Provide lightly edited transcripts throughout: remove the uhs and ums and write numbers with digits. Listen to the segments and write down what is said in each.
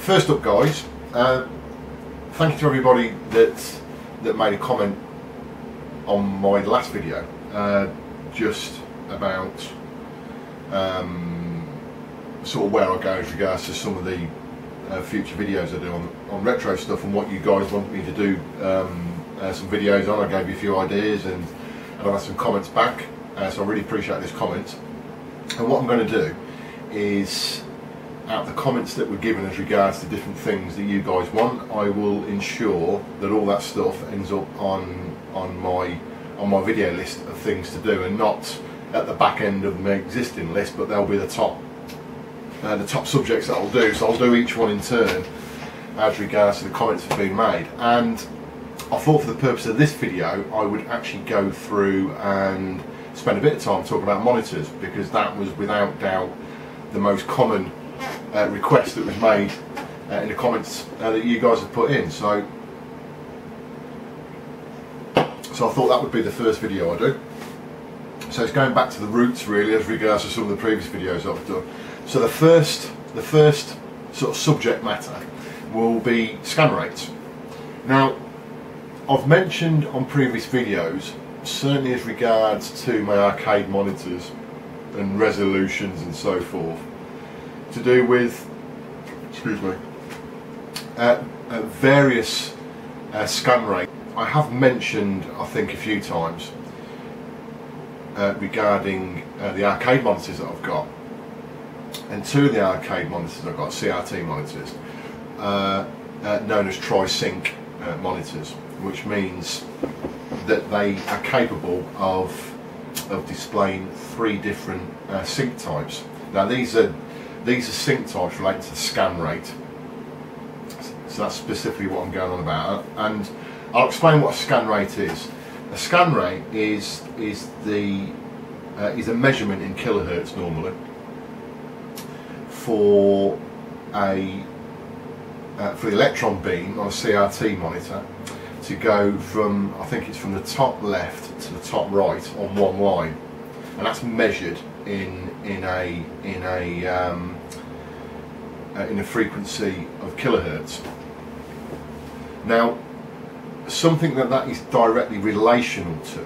First up, guys, thank you to everybody that made a comment on my last video, just about sort of where I go as regards to some of the future videos I do on retro stuff and what you guys want me to do some videos on. I gave you a few ideas and I had some comments back, so I really appreciate those comments. And what I'm going to do is, out of the comments that were given as regards to different things that you guys want, I will ensure that all that stuff ends up on my video list of things to do, and not at the back end of my existing list, but they'll be the top subjects that I'll do. So I'll do each one in turn as regards to the comments that have been made. And I thought for the purpose of this video I would actually go through and spend a bit of time talking about monitors, because that was without doubt the most common request that was made in the comments that you guys have put in. So I thought that would be the first video I do. So it's going back to the roots really as regards to some of the previous videos that I've done. So the first sort of subject matter will be scan rates. Now, I've mentioned on previous videos, certainly as regards to my arcade monitors and resolutions and so forth, to do with, excuse me, various scan rates. I have mentioned, I think, a few times regarding the arcade monitors that I've got, and two of the arcade monitors I've got, CRT monitors, known as tri-sync monitors, which means that they are capable of displaying three different sync types. Now these are sync types related to the scan rate, so that's specifically what I'm going on about, and I'll explain what a scan rate is. A scan rate is a measurement in kilohertz normally for the electron beam on a CRT monitor to go from, I think it's from the top left to the top right on one line, and that's measured in a frequency of kilohertz. Now, something that is directly relational to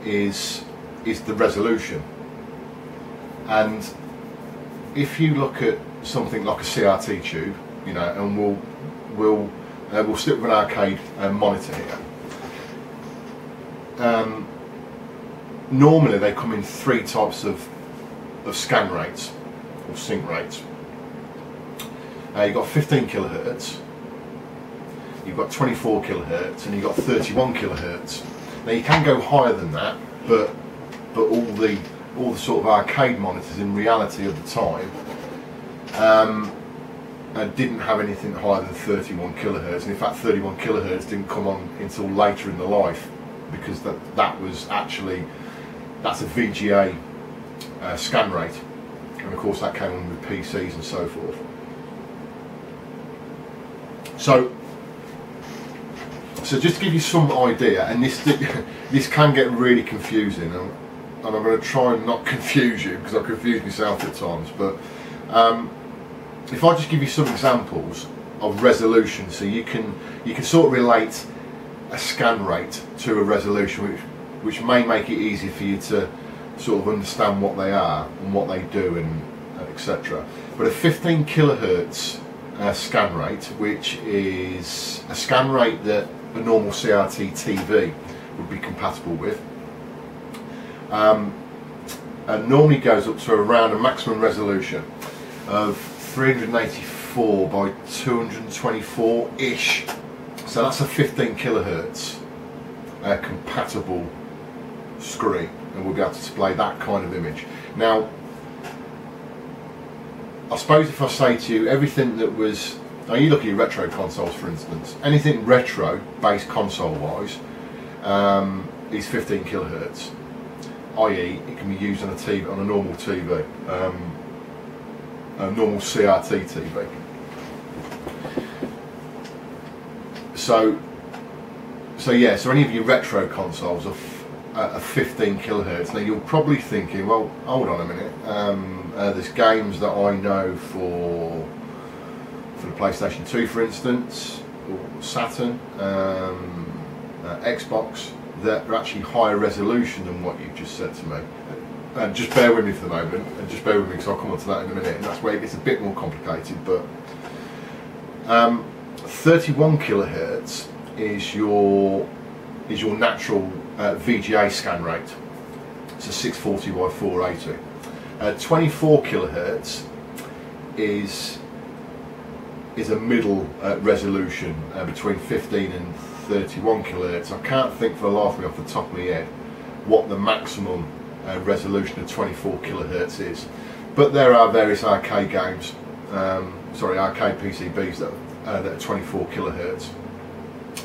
is the resolution. And if you look at something like a CRT tube, you know, and we'll stick with an arcade monitor here. Normally they come in three types of scan rates or sync rates. You've got 15 kilohertz, you've got 24 kilohertz, and you've got 31 kilohertz. Now you can go higher than that, but all the sort of arcade monitors in reality of the time didn't have anything higher than 31 kilohertz, and in fact 31 kilohertz didn't come on until later in the life, because that was actually, that's a VGA scan rate, and of course that came on with PCs and so forth. So just to give you some idea, and this can get really confusing, and I'm going to try and not confuse you, because I've confused myself at times, but if I just give you some examples of resolution, so you can sort of relate a scan rate to a resolution, which may make it easier for you to sort of understand what they are and what they do, and etc. But a 15 kilohertz scan rate, which is a scan rate that a normal CRT TV would be compatible with, and normally goes up to around a maximum resolution of 384 by 224-ish. So that's a 15 kilohertz compatible screen, and we'll be able to display that kind of image. Now, I suppose if I say to you everything that was, now you look at your retro consoles for instance, anything retro based console wise is 15 kilohertz, i.e. it can be used on a TV, on a normal TV, a normal CRT TV. So yeah, so any of your retro consoles are 15 kilohertz. Now you're probably thinking, well, hold on a minute, there's games that I know for for the PlayStation 2 for instance, or Saturn, Xbox, that are actually higher resolution than what you've just said to me. And just bear with me for the moment, and just bear with me because I'll come on to that in a minute, and that's where it gets a bit more complicated. But 31 kilohertz is your natural VGA scan rate. It's a 640 by 480. 24 kilohertz is a middle resolution between 15 and 31 kilohertz. I can't think for the life of me off the top of my head what the maximum resolution of 24 kilohertz is, but there are various arcade games, arcade PCBs that are 24 kilohertz.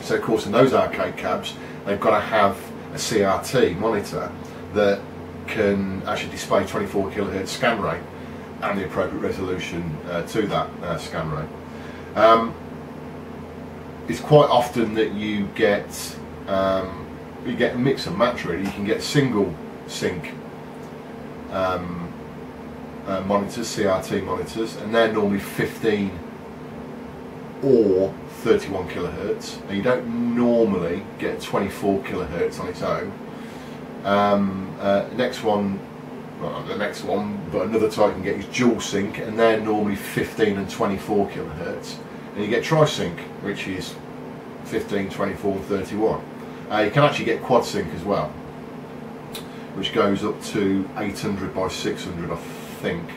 So of course in those arcade cabs they've got to have a CRT monitor that can actually display 24 kilohertz scan rate and the appropriate resolution to that scan rate. It's quite often that you get a mix and match really. You can get single sync monitors, CRT monitors, and they're normally 15 or 31 kilohertz, and you don't normally get 24 kilohertz on its own. But another type you can get is dual sync, and they're normally 15 and 24 kilohertz. And you get tri-sync, which is 15, 24 and 31. You can actually get quad sync as well, which goes up to 800 by 600 I think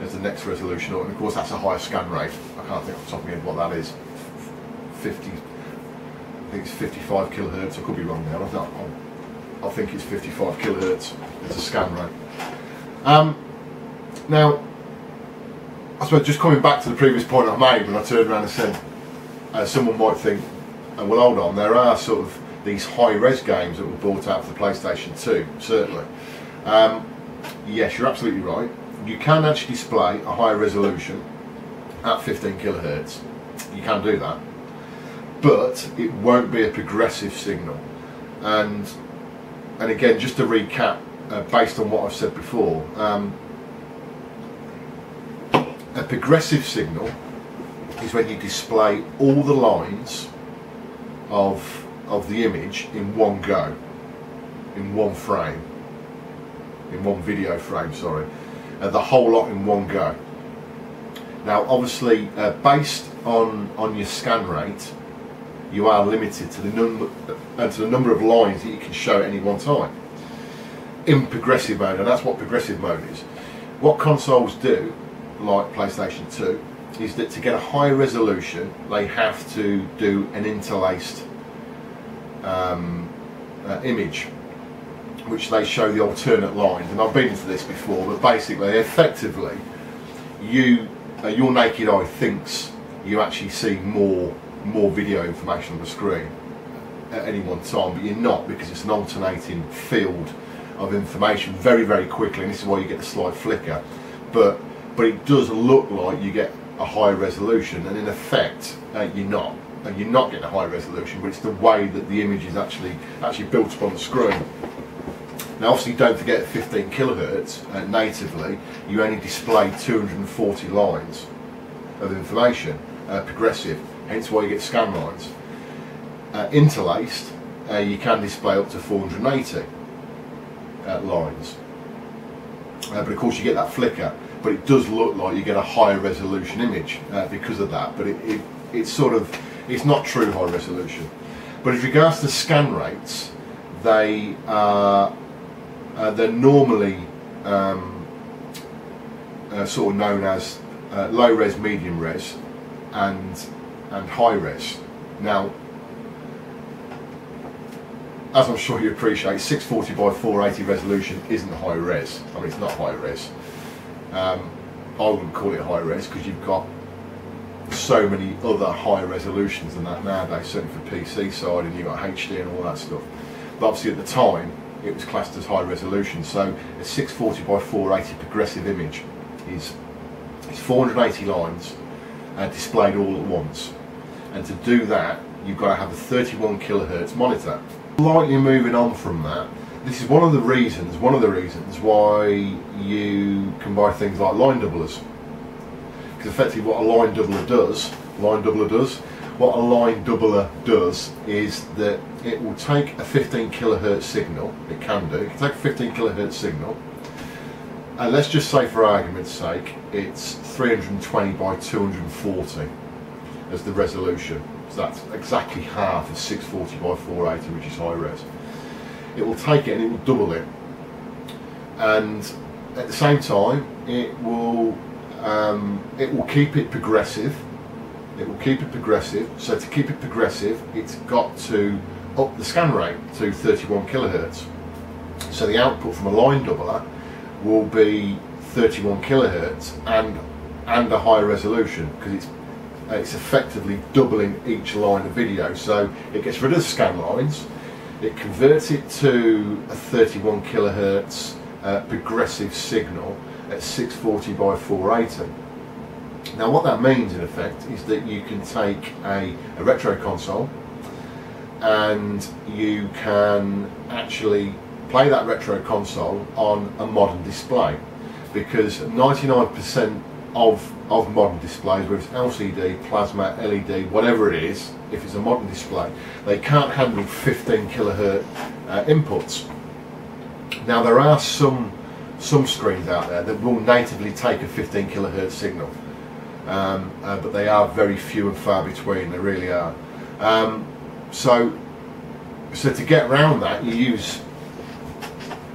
as the next resolution, and of course that's a higher scan rate. I can't think off the top of my head what that is. 50, I think it's 55 kilohertz, I could be wrong now. I think it's 55 kilohertz as a scan rate. Now, I suppose just coming back to the previous point I made when I turned around and said, someone might think, well hold on, there are sort of these high-res games that were brought out for the PlayStation 2, certainly. Yes, you're absolutely right. You can actually display a higher resolution at 15 kilohertz. You can do that, but it won't be a progressive signal. And again, just to recap, based on what I've said before, a progressive signal is when you display all the lines of the image in one go, in one frame, in one video frame, sorry, the whole lot in one go. Now obviously based on your scan rate, you are limited to the number of lines that you can show at any one time in progressive mode, and that's what progressive mode is. What consoles do, like PlayStation 2, is that to get a high resolution they have to do an interlaced image, which they show the alternate lines. And I've been into this before, but basically, effectively, your naked eye thinks you actually see more video information on the screen at any one time, but you're not, because it's an alternating field of information very, very quickly, and this is why you get the slight flicker. But it does look like you get a high resolution, and in effect you're not. And you're not getting a high resolution, but it's the way that the image is actually built up on the screen. Now obviously don't forget at 15 kilohertz natively you only display 240 lines of information, progressive, hence why you get scan lines. Interlaced, you can display up to 480 lines, but of course you get that flicker, but it does look like you get a higher resolution image because of that, but it's not true high resolution. But as regards to scan rates, they're normally sort of known as low res, medium res, and high res. Now, as I'm sure you appreciate, 640 by 480 resolution isn't high res. I mean, it's not high res. I wouldn't call it high res because you've got so many other high resolutions than that nowadays, certainly for PC side, and you've got HD and all that stuff. But obviously at the time it was classed as high resolution, so a 640 by 480 progressive image is 480 lines displayed all at once, and to do that you've got to have a 31 kilohertz monitor. Slightly moving on from that, this is one of the reasons why you can buy things like line doublers, because because effectively what a line doubler does, what a line doubler does is that it will take a 15 kilohertz signal, it can take a 15 kilohertz signal, and let's just say for argument's sake it's 320 by 240 as the resolution, so that's exactly half of 640 by 480, which is high res. It will take it and it will double it, and at the same time it will keep it progressive. It will keep it progressive. So to keep it progressive, it's got to up the scan rate to 31 kilohertz. So the output from a line doubler will be 31 kilohertz and a higher resolution, because it's effectively doubling each line of video. So it gets rid of the scan lines, it converts it to a 31 kilohertz progressive signal at 640 by 480. Now what that means in effect is that you can take a retro console and you can actually play that retro console on a modern display, because 99% of modern displays, whether it's LCD, plasma, LED, whatever it is, if it's a modern display, they can't handle 15 kilohertz inputs. Now there are some screens out there that will natively take a 15 kilohertz signal, but they are very few and far between, they really are. So to get around that, you use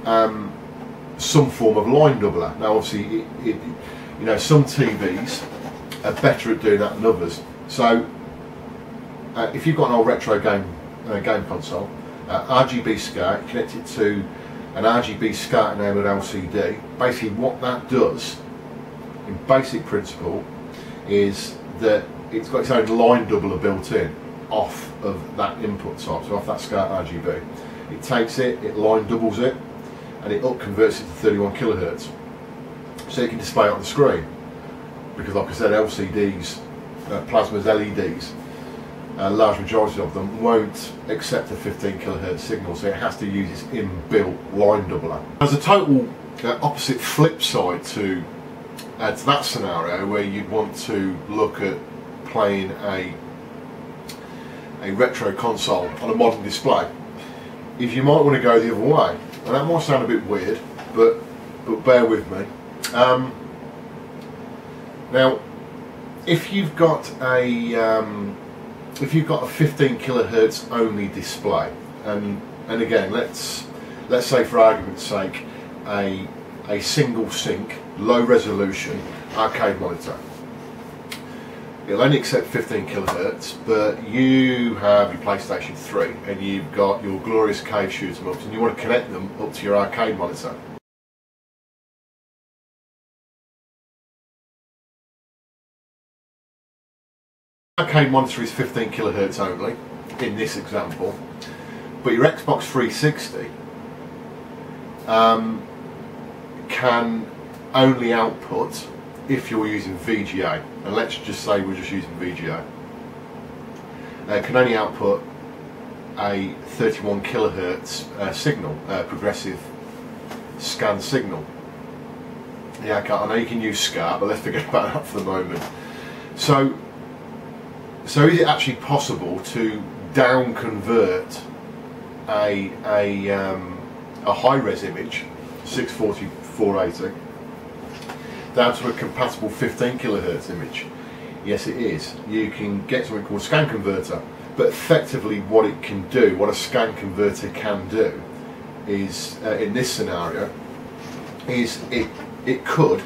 some form of line doubler. Now obviously you know, some TVs are better at doing that than others. So if you've got an old retro game console, RGB SCART, connect it to an RGB SCART enabled LCD. Basically what that does in basic principle is that it's got its own line doubler built in off of that input type, so off that SCART RGB. It takes it, it line doubles it, and it up converts it to 31 kilohertz. So you can display it on the screen, because like I said, LCDs, plasmas, LEDs, a large majority of them won't accept a 15 kilohertz signal, so it has to use its inbuilt line doubler. There's a total opposite flip side to that scenario, where you'd want to look at playing a retro console on a modern display. If you might want to go the other way, and that might sound a bit weird, but bear with me. Now, if you've got a 15 kilohertz only display, and again, let's say for argument's sake a single sync, low resolution arcade monitor. It'll only accept 15 kilohertz, but you have your PlayStation 3 and you've got your glorious cave shoot 'em ups, and you want to connect them up to your arcade monitor. Arcade monitor is 15 kilohertz only in this example, but your Xbox 360 can only output, if you're using VGA, and let's just say we're just using VGA, can only output a 31 kilohertz signal, progressive scan signal. Yeah, I know you can use SCART, but let's forget about that for the moment. So is it actually possible to down convert a high-res image, 640 480, down to a compatible 15 kilohertz image? Yes, it is. You can get something called a scan converter, but effectively what it can do, what a scan converter can do, is in this scenario, is it could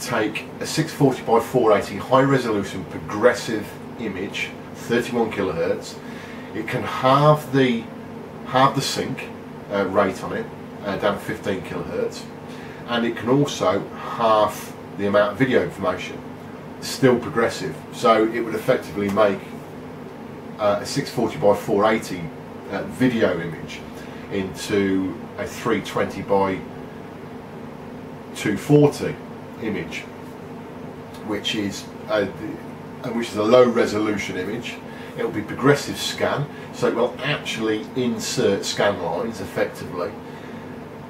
take a 640 by 480 high resolution progressive image, 31 kilohertz. It can halve the sync rate on it down to 15 kilohertz, and it can also halve the amount of video information, still progressive. So it would effectively make a 640 by 480 video image into a 320 by 240 image, which is a low resolution image. It will be progressive scan, so it will actually insert scan lines effectively.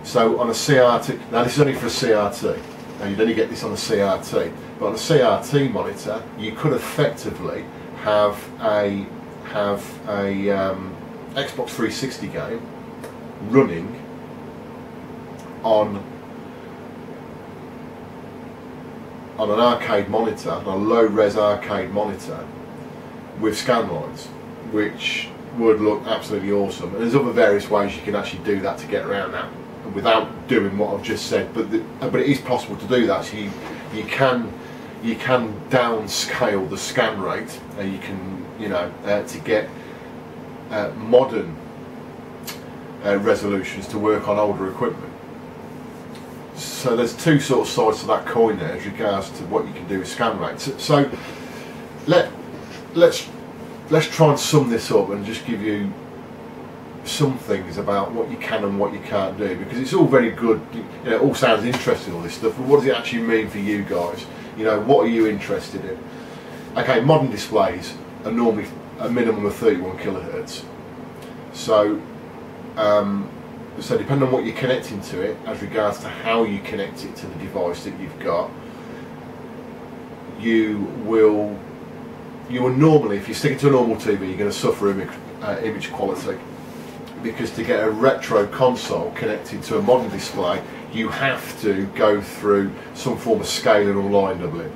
So on a CRT, now this is only for a CRT, and you'd only get this on the CRT. But on a CRT monitor, you could effectively have a Xbox 360 game running on an arcade monitor, on a low-res arcade monitor with scan lines, which would look absolutely awesome. And there's other various ways you can actually do that to get around that without doing what I've just said, but it is possible to do that. So you can downscale the scan rate, and you can, you know, to get modern resolutions to work on older equipment. So there's two sort of sides to that coin there as regards to what you can do with scan rates. So let's try and sum this up and just give you some things about what you can and what you can't do, because it's all very good, you know, it all sounds interesting, all this stuff, but what does it actually mean for you guys? You know, what are you interested in? Okay, modern displays are normally a minimum of 31 kilohertz. So so depending on what you're connecting to it, as regards to how you connect it to the device that you've got, you will normally, if you stick it to a normal TV, you're going to suffer image quality, because to get a retro console connected to a modern display, you have to go through some form of scaling or line doubling.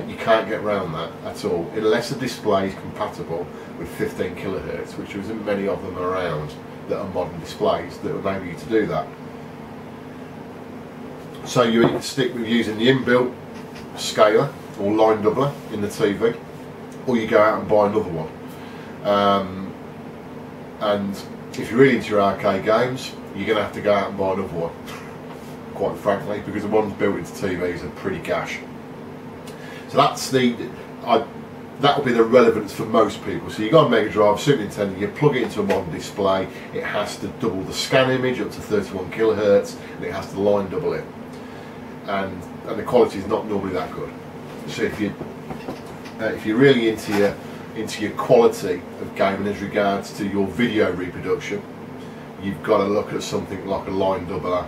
You can't get around that at all, unless the display is compatible with 15 kilohertz, which there isn't many of them around that are modern displays that will enable you to do that. So you either stick with using the inbuilt scaler or line doubler in the TV, or you go out and buy another one. And if you're really into your arcade games, you're going to have to go out and buy another one, quite frankly, because the ones built into TVs are pretty gash. So that's that will be the relevance for most people. So you got a Mega Drive, Super Nintendo, you plug it into a modern display, it has to double the scan image up to 31 kilohertz, and it has to line double it, and the quality is not normally that good. So if you're really into your quality of gaming as regards to your video reproduction, you've got to look at something like a line doubler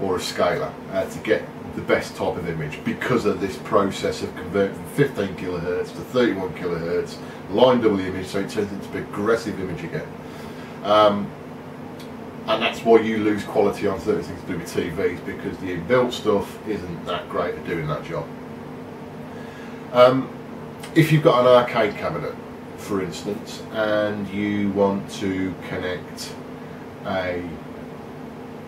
or a scaler to get the best type of image, because of this process of converting from 15 kilohertz to 31 kilohertz, line double the image so it turns into progressive image again. And that's why you lose quality on certain things to do with TVs, because the inbuilt stuff isn't that great at doing that job. If you've got an arcade cabinet, for instance, and you want to connect a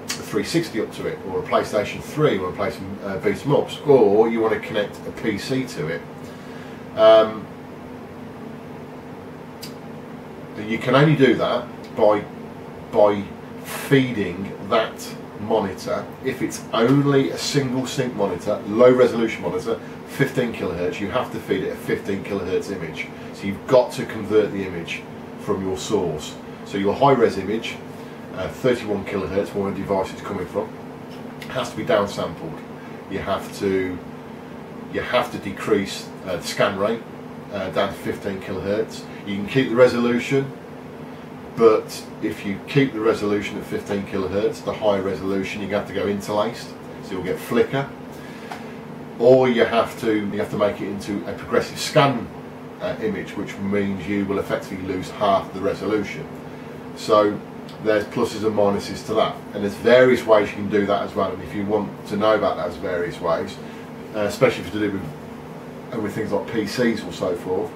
360 up to it, or a PlayStation 3, you want to play some beat 'em ups, or you want to connect a PC to it, you can only do that by feeding that monitor, if it's only a single sync monitor, low resolution monitor, 15 kilohertz, you have to feed it a 15 kilohertz image. So you've got to convert the image from your source. So your high res image, 31 kilohertz, where the device is coming from, has to be downsampled. You have to decrease the scan rate down to 15 kilohertz. You can keep the resolution, but if you keep the resolution at 15 kilohertz, the high resolution, you have to go interlaced, so you'll get flicker. Or you have to make it into a progressive scan image, which means you will effectively lose half the resolution. So there's pluses and minuses to that, and there's various ways you can do that as well. And if you want to know about those various ways, especially if you do with things like PCs or so forth,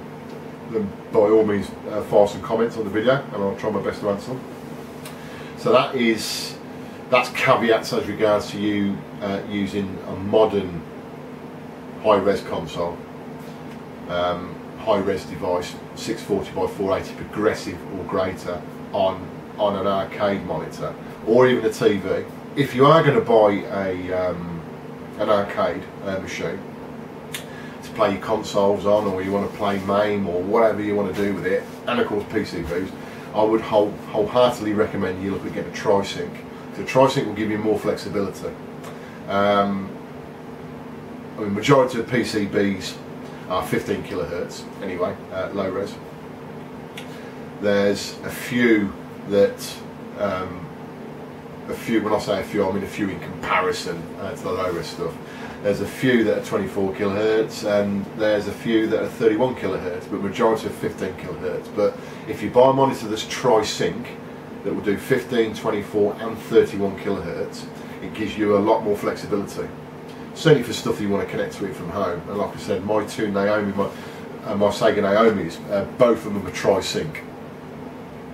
then by all means file some comments on the video, and I'll try my best to answer them. So that's caveats as regards to you using a modern high-res console, high-res device, 640 by 480 progressive or greater on an arcade monitor, or even a TV. If you are going to buy an arcade machine to play your consoles on, or you want to play MAME or whatever you want to do with it, and of course PCVs, I would wholeheartedly recommend you look at getting a tri-sync. So a tri-sync will give you more flexibility. I mean, majority of PCBs are 15 kilohertz anyway, low res. There's a few that, when I say a few, I mean a few in comparison to the low res stuff, There's a few that are 24 kilohertz, and there's a few that are 31 kilohertz, but majority are 15 kilohertz. But if you buy a monitor that's tri-sync, that will do 15, 24 and 31 kilohertz, it gives you a lot more flexibility. Certainly for stuff that you want to connect to it from home. And like I said, my two Naomi, my Sega Naomis, both of them are tri-sync.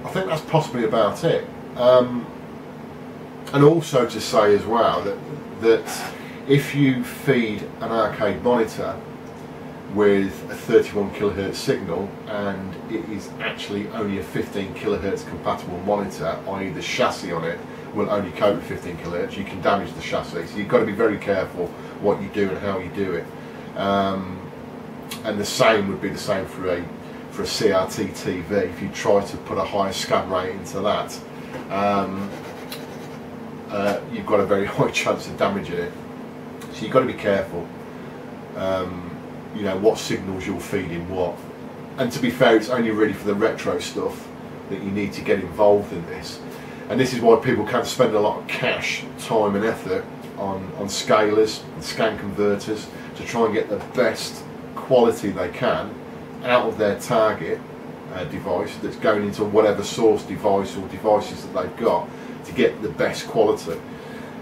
I think that's possibly about it. And also to say as well that if you feed an arcade monitor with a 31 kilohertz signal and it is actually only a 15 kilohertz compatible monitor, i.e. the chassis on it will only cope with 15 kilohertz, you can damage the chassis. So you've got to be very careful what you do and how you do it. And the same would be the same for a CRT TV. If you try to put a higher scan rate into that, you've got a very high chance of damaging it. So you've got to be careful, you know, what signals you're feeding what. And to be fair, it's only really for the retro stuff that you need to get involved in this. And this is why people can spend a lot of cash, time and effort on scalers and scan converters to try and get the best quality they can out of their target device that's going into whatever source device or devices that they've got to get the best quality.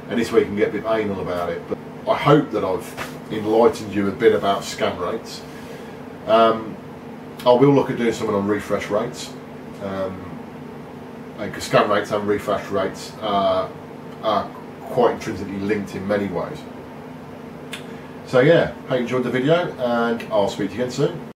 And this way you can get a bit anal about it. But I hope that I've enlightened you a bit about scan rates. I will look at doing something on refresh rates, because scan rates and refresh rates are quite intrinsically linked in many ways. So yeah, hope you enjoyed the video, and I'll speak to you again soon.